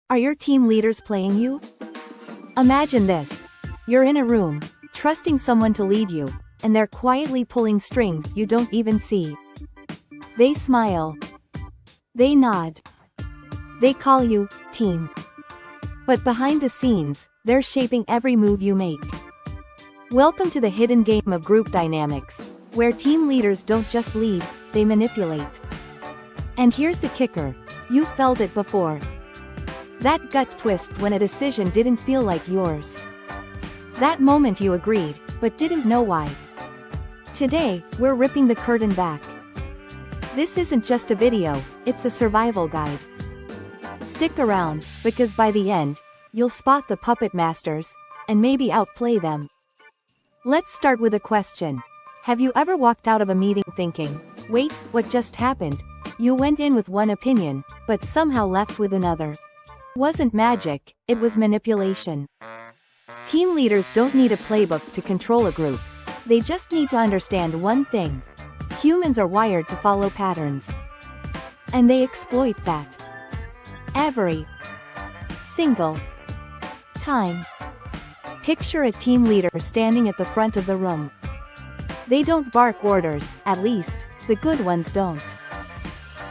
Are your team leaders playing you? Imagine this. You're in a room, trusting someone to lead you, and they're quietly pulling strings you don't even see. They smile. They nod. They call you team. But behind the scenes, they're shaping every move you make. Welcome to the hidden game of group dynamics, where team leaders don't just lead, they manipulate. And here's the kicker. You've felt it before. That gut twist when a decision didn't feel like yours. That moment you agreed, but didn't know why. Today, we're ripping the curtain back. This isn't just a video, it's a survival guide. Stick around, because by the end, you'll spot the puppet masters, and maybe outplay them. Let's start with a question. Have you ever walked out of a meeting thinking, wait, what just happened? You went in with one opinion, but somehow left with another. Wasn't magic, it was manipulation. Team leaders don't need a playbook to control a group. They just need to understand one thing. Humans are wired to follow patterns. And they exploit that. Every single time. Picture a team leader standing at the front of the room. They don't bark orders, at least, the good ones don't.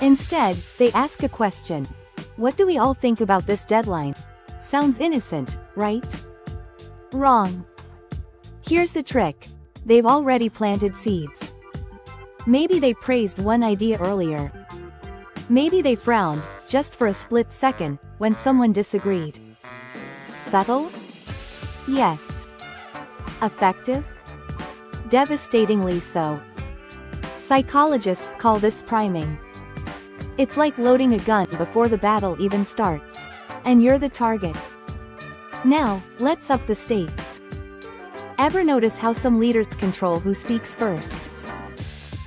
Instead, they ask a question. What do we all think about this deadline? Sounds innocent, right? Wrong. Here's the trick. They've already planted seeds. Maybe they praised one idea earlier. Maybe they frowned, just for a split second, when someone disagreed. Subtle? Yes. Effective? Devastatingly so. Psychologists call this priming. It's like loading a gun before the battle even starts. And you're the target. Now, let's up the stakes. Ever notice how some leaders control who speaks first?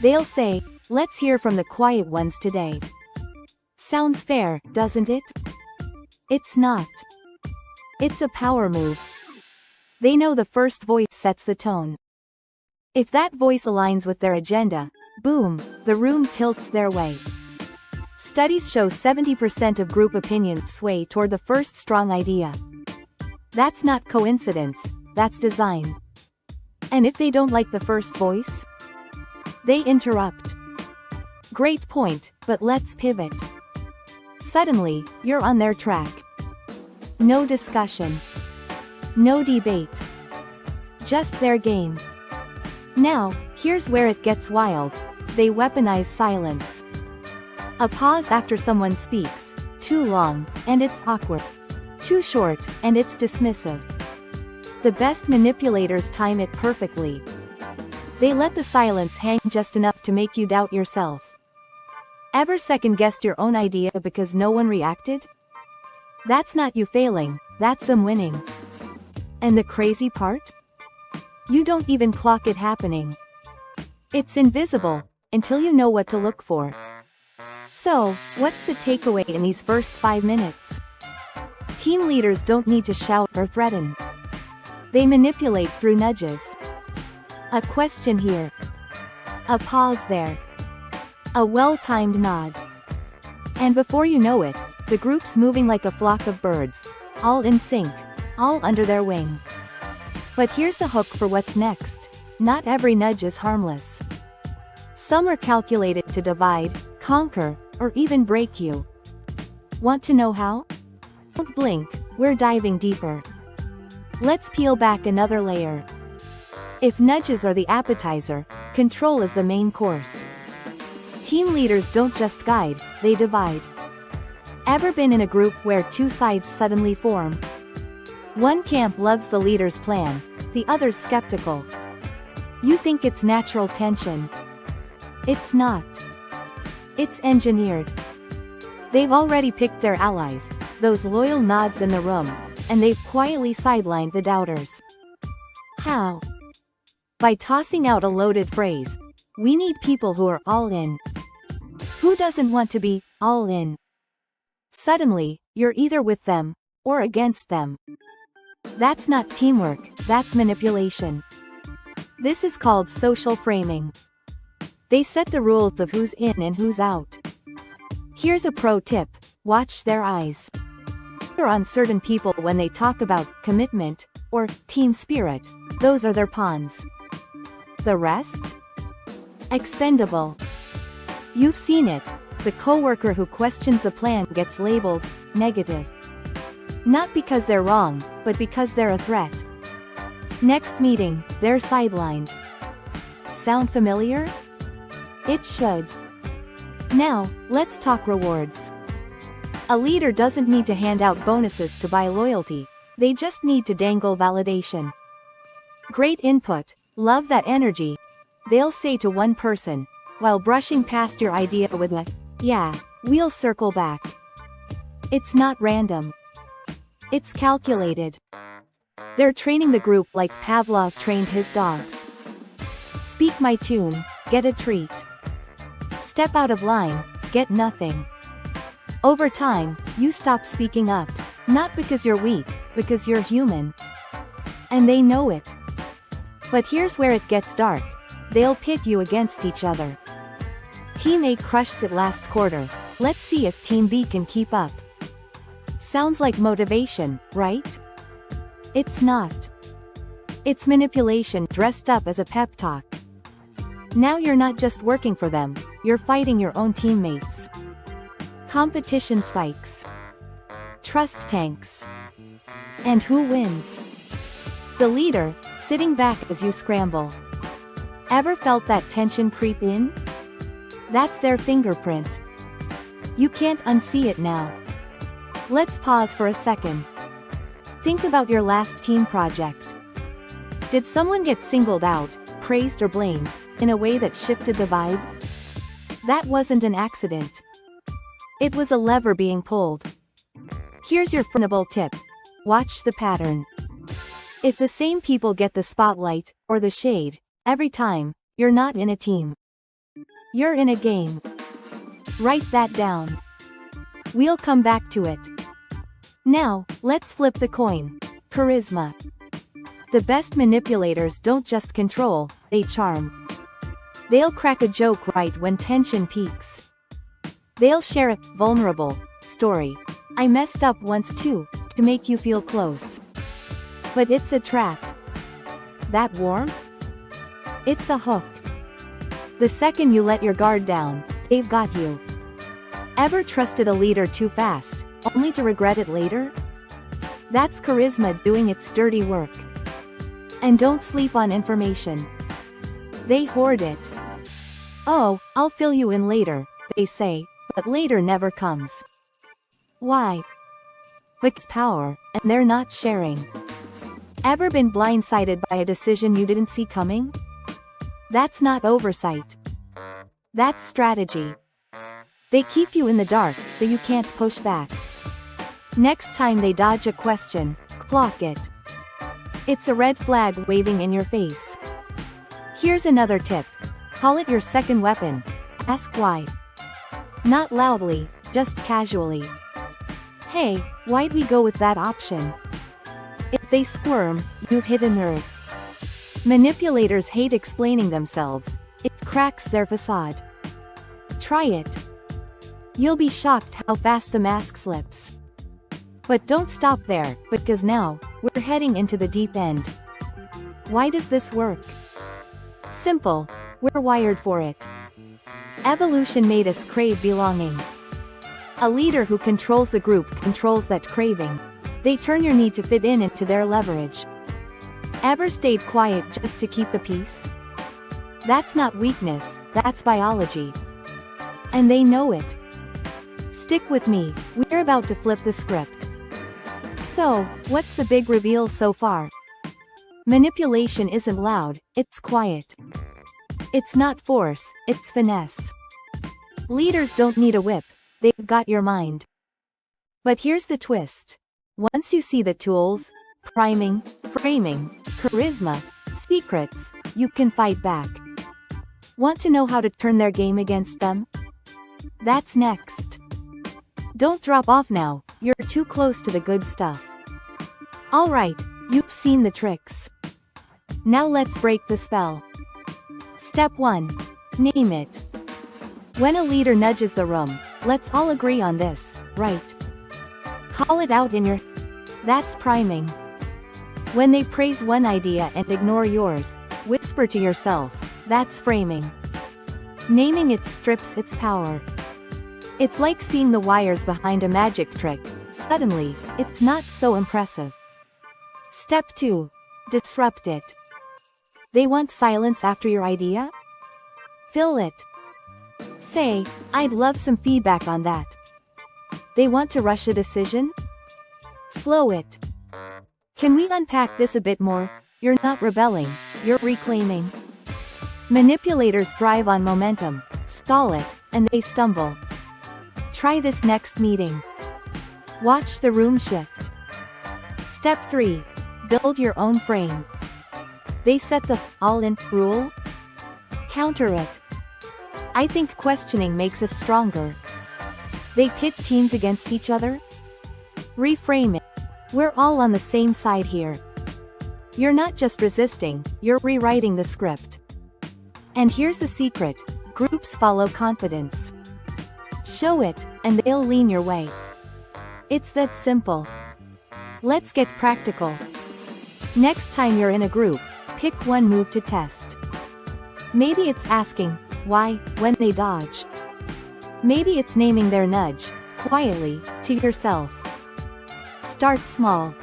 They'll say, let's hear from the quiet ones today. Sounds fair, doesn't it? It's not. It's a power move. They know the first voice sets the tone. If that voice aligns with their agenda, boom, the room tilts their way. Studies show 70% of group opinions sway toward the first strong idea. That's not coincidence, that's design. And if they don't like the first voice? They interrupt. Great point, but let's pivot. Suddenly, you're on their track. No discussion. No debate. Just their game. Now, here's where it gets wild. They weaponize silence. A pause after someone speaks, too long, and it's awkward. Too short, and it's dismissive. The best manipulators time it perfectly. They let the silence hang just enough to make you doubt yourself. Ever second-guessed your own idea because no one reacted? That's not you failing, that's them winning. And the crazy part? You don't even clock it happening. It's invisible, until you know what to look for. So, what's the takeaway in these first 5 minutes? Team leaders don't need to shout or threaten. They manipulate through nudges. A question here. A pause there. A well-timed nod. And before you know it, the group's moving like a flock of birds, all in sync, all under their wing. But here's the hook for what's next. Not every nudge is harmless. Some are calculated to divide, conquer, or even break you. Want to know how? Don't blink, we're diving deeper. Let's peel back another layer. If nudges are the appetizer, control is the main course. Team leaders don't just guide, they divide. Ever been in a group where two sides suddenly form? One camp loves the leader's plan, the other's skeptical. You think it's natural tension. It's not. It's engineered. They've already picked their allies, those loyal nods in the room, and they've quietly sidelined the doubters. How? By tossing out a loaded phrase. We need people who are all in. Who doesn't want to be all in? Suddenly, you're either with them, or against them. That's not teamwork, that's manipulation. This is called social framing. They set the rules of who's in and who's out. Here's a pro tip, watch their eyes. are on certain people when they talk about commitment or team spirit. Those are their pawns. The rest? Expendable. You've seen it. The coworker who questions the plan gets labeled negative. Not because they're wrong, but because they're a threat. Next meeting, they're sidelined. Sound familiar? It should. Now, let's talk rewards. A leader doesn't need to hand out bonuses to buy loyalty. They just need to dangle validation. Great input. Love that energy. They'll say to one person, while brushing past your idea with a, yeah, we'll circle back. It's not random. It's calculated. They're training the group like Pavlov trained his dogs. Speak my tune, get a treat. Step out of line, get nothing. Over time, you stop speaking up, not because you're weak, because you're human. And they know it. But here's where it gets dark. They'll pit you against each other. Team A crushed it last quarter. Let's see if Team B can keep up. Sounds like motivation, right? It's not. It's manipulation dressed up as a pep talk. Now you're not just working for them, you're fighting your own teammates. Competition spikes. Trust tanks. And who wins? The leader, sitting back as you scramble. Ever felt that tension creep in? That's their fingerprint. You can't unsee it now. Let's pause for a second. Think about your last team project. Did someone get singled out, praised or blamed, in a way that shifted the vibe? That wasn't an accident. It was a lever being pulled. Here's your friendable tip. Watch the pattern. If the same people get the spotlight, or the shade, every time, you're not in a team. You're in a game. Write that down. We'll come back to it. Now, let's flip the coin. Charisma. The best manipulators don't just control, they charm. They'll crack a joke right when tension peaks. They'll share a vulnerable story. I messed up once too, to make you feel close. But it's a trap. That warmth? It's a hook. The second you let your guard down, they've got you. Ever trusted a leader too fast, only to regret it later? That's charisma doing its dirty work. And don't sleep on information. They hoard it. Oh, I'll fill you in later, they say, but later never comes. Why? Because power, and they're not sharing. Ever been blindsided by a decision you didn't see coming? That's not oversight. That's strategy. They keep you in the dark so you can't push back. Next time they dodge a question, clock it. It's a red flag waving in your face. Here's another tip. Call it your second weapon. Ask why. Not loudly, just casually. Hey, why'd we go with that option? If they squirm, you've hit a nerve. Manipulators hate explaining themselves. It cracks their facade. Try it. You'll be shocked how fast the mask slips. But don't stop there, because now, we're heading into the deep end. Why does this work? Simple. We're wired for it. Evolution made us crave belonging. A leader who controls the group controls that craving. They turn your need to fit in into their leverage. Ever stayed quiet just to keep the peace? That's not weakness, that's biology. And they know it. Stick with me, we're about to flip the script. So, what's the big reveal so far? Manipulation isn't loud, it's quiet. It's not force, it's finesse. Leaders don't need a whip, they've got your mind. But here's the twist. Once you see the tools, priming, framing, charisma, secrets, you can fight back. Want to know how to turn their game against them? That's next. Don't drop off now, you're too close to the good stuff. Alright, you've seen the tricks. Now let's break the spell. Step 1. Name it. When a leader nudges the room, let's all agree on this, right? Call it out in your... That's priming. When they praise one idea and ignore yours, whisper to yourself, that's framing. Naming it strips its power. It's like seeing the wires behind a magic trick. Suddenly, it's not so impressive. Step 2. Disrupt it. They want silence after your idea? Fill it. Say, I'd love some feedback on that. They want to rush a decision? Slow it. Can we unpack this a bit more? You're not rebelling, you're reclaiming. Manipulators thrive on momentum. Stall it, and they stumble. Try this next meeting. Watch the room shift. Step 3. Build your own frame. They set the all-in rule. Counter it. I think questioning makes us stronger. They pit teams against each other. Reframe it. We're all on the same side here. You're not just resisting, you're rewriting the script. And here's the secret: groups follow confidence. Show it, and they'll lean your way. It's that simple. Let's get practical. Next time you're in a group, pick one move to test. Maybe it's asking, why, when they dodge. Maybe it's naming their nudge, quietly, to yourself. Start small.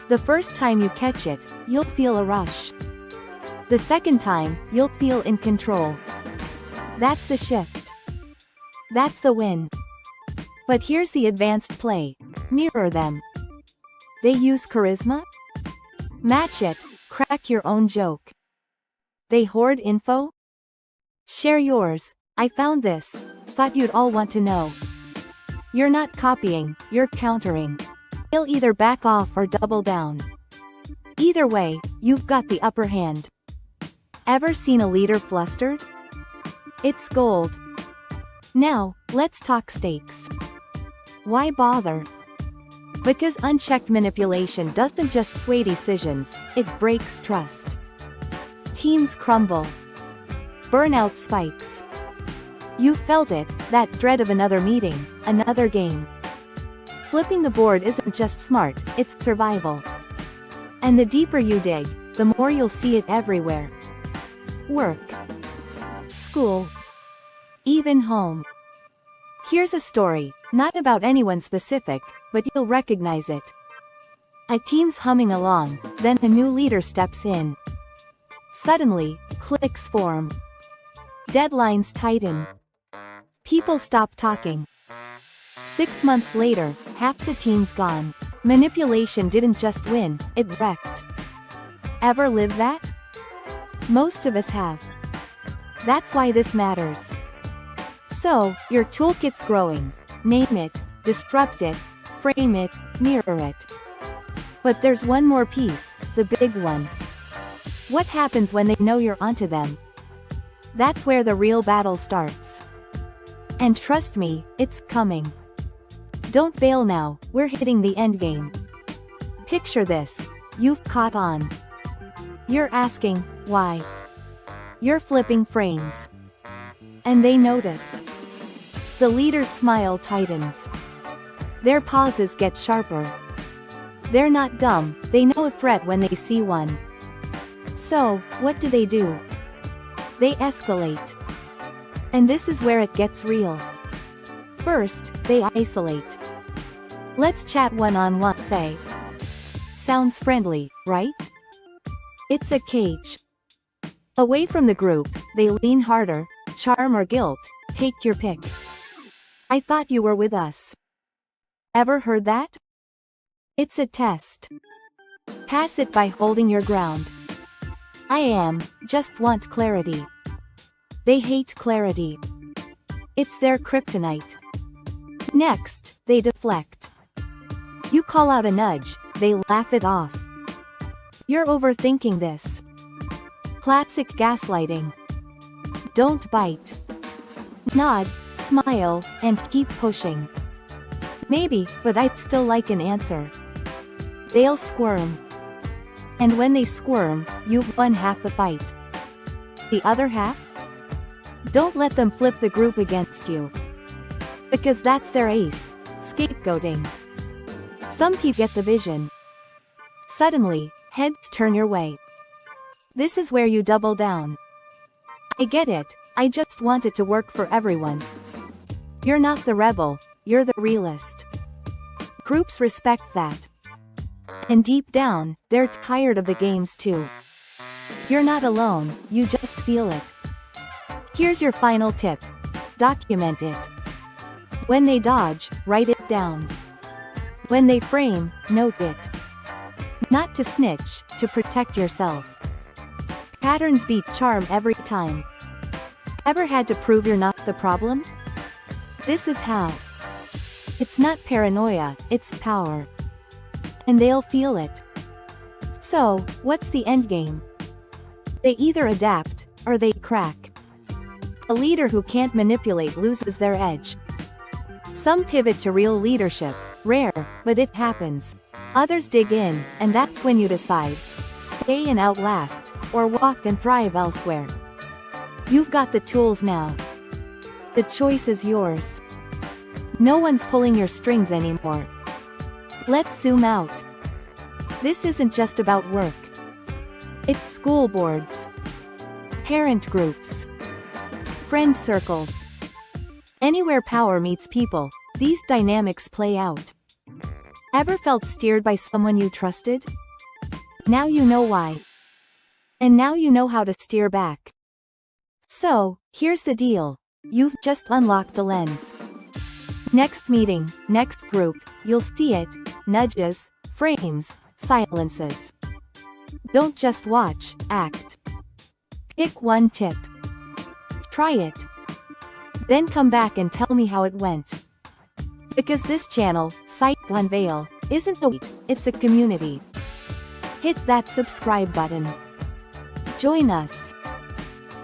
The first time you catch it, you'll feel a rush. The second time, you'll feel in control. That's the shift. That's the win. But here's the advanced play. Mirror them. They use charisma? Match it, crack your own joke. They hoard info? Share yours. I found this. Thought you'd all want to know. You're not copying, you're countering. They'll either back off or double down. Either way, you've got the upper hand. Ever seen a leader flustered? It's gold. Now, let's talk stakes. Why bother? Because unchecked manipulation doesn't just sway decisions, it breaks trust. Teams crumble. Burnout spikes. You've felt it, that dread of another meeting, another game. Flipping the board isn't just smart, it's survival. And the deeper you dig, the more you'll see it everywhere. Work. School. Even home. Here's a story, not about anyone specific, but you'll recognize it. A team's humming along, then a new leader steps in. Suddenly, cliques form. Deadlines tighten. People stop talking. 6 months later, half the team's gone. Manipulation didn't just win, it wrecked. Ever lived that? Most of us have. That's why this matters. So, your toolkit's growing. Name it, disrupt it, frame it, mirror it. But there's one more piece, the big one. What happens when they know you're onto them? That's where the real battle starts. And trust me, it's coming. Don't bail now, we're hitting the endgame. Picture this. You've caught on. You're asking, why? You're flipping frames. And they notice. The leader's smile tightens. Their pauses get sharper. They're not dumb, they know a threat when they see one. So, what do? They escalate. And this is where it gets real. First, they isolate. Let's chat one-on-one, say. Sounds friendly, right? It's a cage. Away from the group, they lean harder, charm or guilt, take your pick. I thought you were with us. Ever heard that? It's a test. Pass it by holding your ground. I am, just want clarity. They hate clarity. It's their kryptonite. Next, they deflect. You call out a nudge, they laugh it off. You're overthinking this. Classic gaslighting. Don't bite. Nod, smile, and keep pushing. Maybe, but I'd still like an answer. They'll squirm. And when they squirm, you've won half the fight. The other half? Don't let them flip the group against you. Because that's their ace, scapegoating. Some people get the vision. Suddenly, heads turn your way. This is where you double down. I get it, I just want it to work for everyone. You're not the rebel, you're the realist. Groups respect that. And deep down, they're tired of the games too. You're not alone, you just feel it. Here's your final tip. Document it. When they dodge, write it down. When they frame, note it. Not to snitch, to protect yourself. Patterns beat charm every time. Ever had to prove you're not the problem? This is how. It's not paranoia, it's power. And they'll feel it. So, what's the endgame? They either adapt, or they crack. A leader who can't manipulate loses their edge. Some pivot to real leadership, rare, but it happens. Others dig in, and that's when you decide. Stay and outlast, or walk and thrive elsewhere. You've got the tools now. The choice is yours. No one's pulling your strings anymore. Let's zoom out. This isn't just about work. It's school boards, parent groups, friend circles. Anywhere power meets people, these dynamics play out. Ever felt steered by someone you trusted? Now you know why. And now you know how to steer back. So, here's the deal. You've just unlocked the lens. Next meeting, next group, you'll see it. Nudges, frames, silences. Don't just watch, act. Pick one tip. Try it. Then come back and tell me how it went. Because this channel, Psych Unveil, isn't a weight, it's a community. Hit that subscribe button. Join us.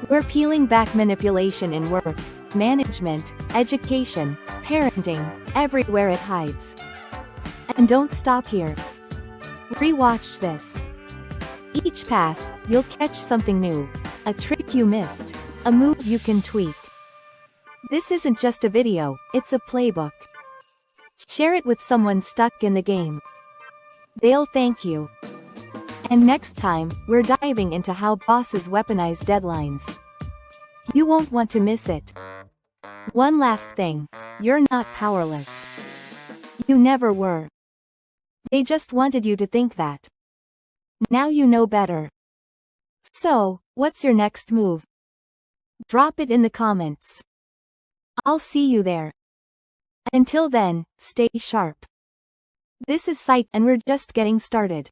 We're peeling back manipulation in work, management, education, parenting, everywhere it hides. And don't stop here. Rewatch this. Each pass, you'll catch something new. A trick you missed. A move you can tweak. This isn't just a video, it's a playbook. Share it with someone stuck in the game. They'll thank you. And next time, we're diving into how bosses weaponize deadlines. You won't want to miss it. One last thing. You're not powerless. You never were. They just wanted you to think that. Now you know better. So, what's your next move? Drop it in the comments. I'll see you there. Until then, stay sharp. This is Psych and we're just getting started.